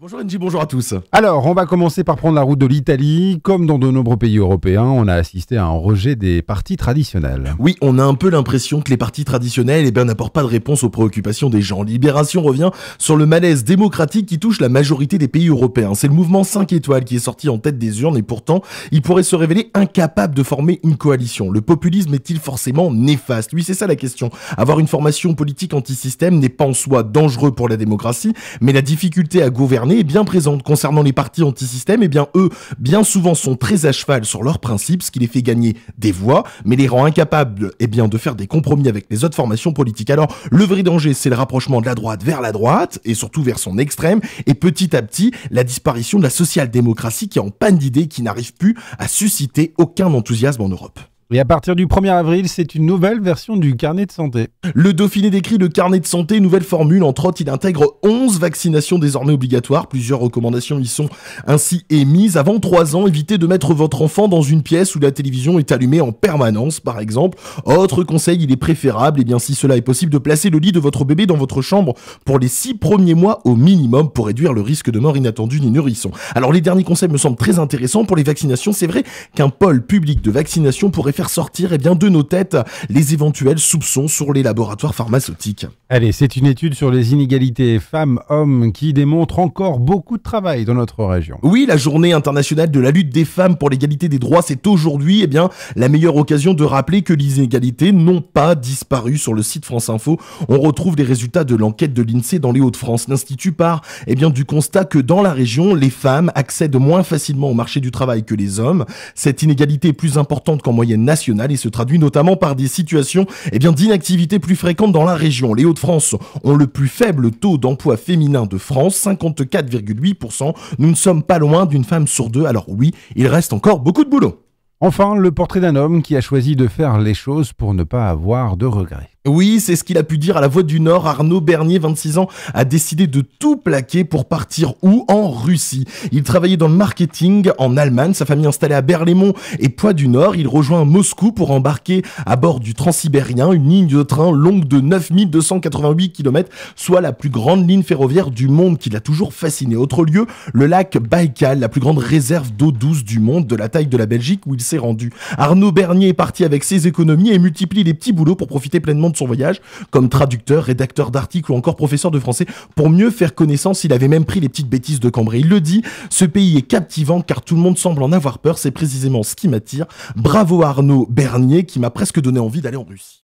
Bonjour Engie, bonjour à tous. Alors, on va commencer par prendre la route de l'Italie. Comme dans de nombreux pays européens, on a assisté à un rejet des partis traditionnels. Oui, on a un peu l'impression que les partis traditionnels n'apportent pas de réponse aux préoccupations des gens. Libération revient sur le malaise démocratique qui touche la majorité des pays européens. C'est le mouvement 5 étoiles qui est sorti en tête des urnes et pourtant, il pourrait se révéler incapable de former une coalition. Le populisme est-il forcément néfaste? Oui, c'est ça la question. Avoir une formation politique anti-système n'est pas en soi dangereux pour la démocratie, mais la difficulté à gouverner est bien présente. Concernant les partis anti-système, eux, bien souvent sont très à cheval sur leurs principes, ce qui les fait gagner des voix, mais les rend incapables, de faire des compromis avec les autres formations politiques. Alors, le vrai danger, c'est le rapprochement de la droite vers la droite, et surtout vers son extrême, et petit à petit, la disparition de la social-démocratie qui est en panne d'idées, qui n'arrive plus à susciter aucun enthousiasme en Europe. Et à partir du 1er avril, c'est une nouvelle version du carnet de santé. Le Dauphiné décrit le carnet de santé, nouvelle formule. Entre autres, il intègre 11 vaccinations désormais obligatoires. Plusieurs recommandations y sont ainsi émises. Avant 3 ans, évitez de mettre votre enfant dans une pièce où la télévision est allumée en permanence, par exemple. Autre conseil, il est préférable, si cela est possible, de placer le lit de votre bébé dans votre chambre pour les 6 premiers mois au minimum pour réduire le risque de mort inattendue des nourrissons. Alors, les derniers conseils me semblent très intéressants. Pour les vaccinations, c'est vrai qu'un pôle public de vaccination pourrait faire sortir de nos têtes les éventuels soupçons sur les laboratoires pharmaceutiques. Allez, c'est une étude sur les inégalités femmes-hommes qui démontre encore beaucoup de travail dans notre région. Oui, la journée internationale de la lutte des femmes pour l'égalité des droits, c'est aujourd'hui la meilleure occasion de rappeler que les inégalités n'ont pas disparu. Sur le site France Info, on retrouve les résultats de l'enquête de l'INSEE dans les Hauts-de-France. L'Institut part du constat que dans la région, les femmes accèdent moins facilement au marché du travail que les hommes. Cette inégalité est plus importante qu'en moyenne nationale et se traduit notamment par des situations d'inactivité plus fréquentes dans la région. Les Hauts-de-France ont le plus faible taux d'emploi féminin de France, 54,8%. Nous ne sommes pas loin d'une femme sur deux. Alors oui, il reste encore beaucoup de boulot. Enfin, le portrait d'un homme qui a choisi de faire les choses pour ne pas avoir de regrets. Oui, c'est ce qu'il a pu dire à La Voix du Nord. Arnaud Bernier, 26 ans, a décidé de tout plaquer pour partir où? En Russie. Il travaillait dans le marketing en Allemagne, sa famille installée à Berlaymont et Poix-du-Nord. Il rejoint Moscou pour embarquer à bord du Transsibérien, une ligne de train longue de 9288 km, soit la plus grande ligne ferroviaire du monde qui l'a toujours fasciné. Autre lieu, le lac Baïkal, la plus grande réserve d'eau douce du monde, de la taille de la Belgique où il s'est rendu. Arnaud Bernier est parti avec ses économies et multiplie les petits boulots pour profiter pleinement de son voyage, comme traducteur, rédacteur d'articles ou encore professeur de français. Pour mieux faire connaissance, il avait même pris les petites bêtises de Cambrai. Il le dit, ce pays est captivant car tout le monde semble en avoir peur, c'est précisément ce qui m'attire. Bravo à Arnaud Bernier qui m'a presque donné envie d'aller en Russie.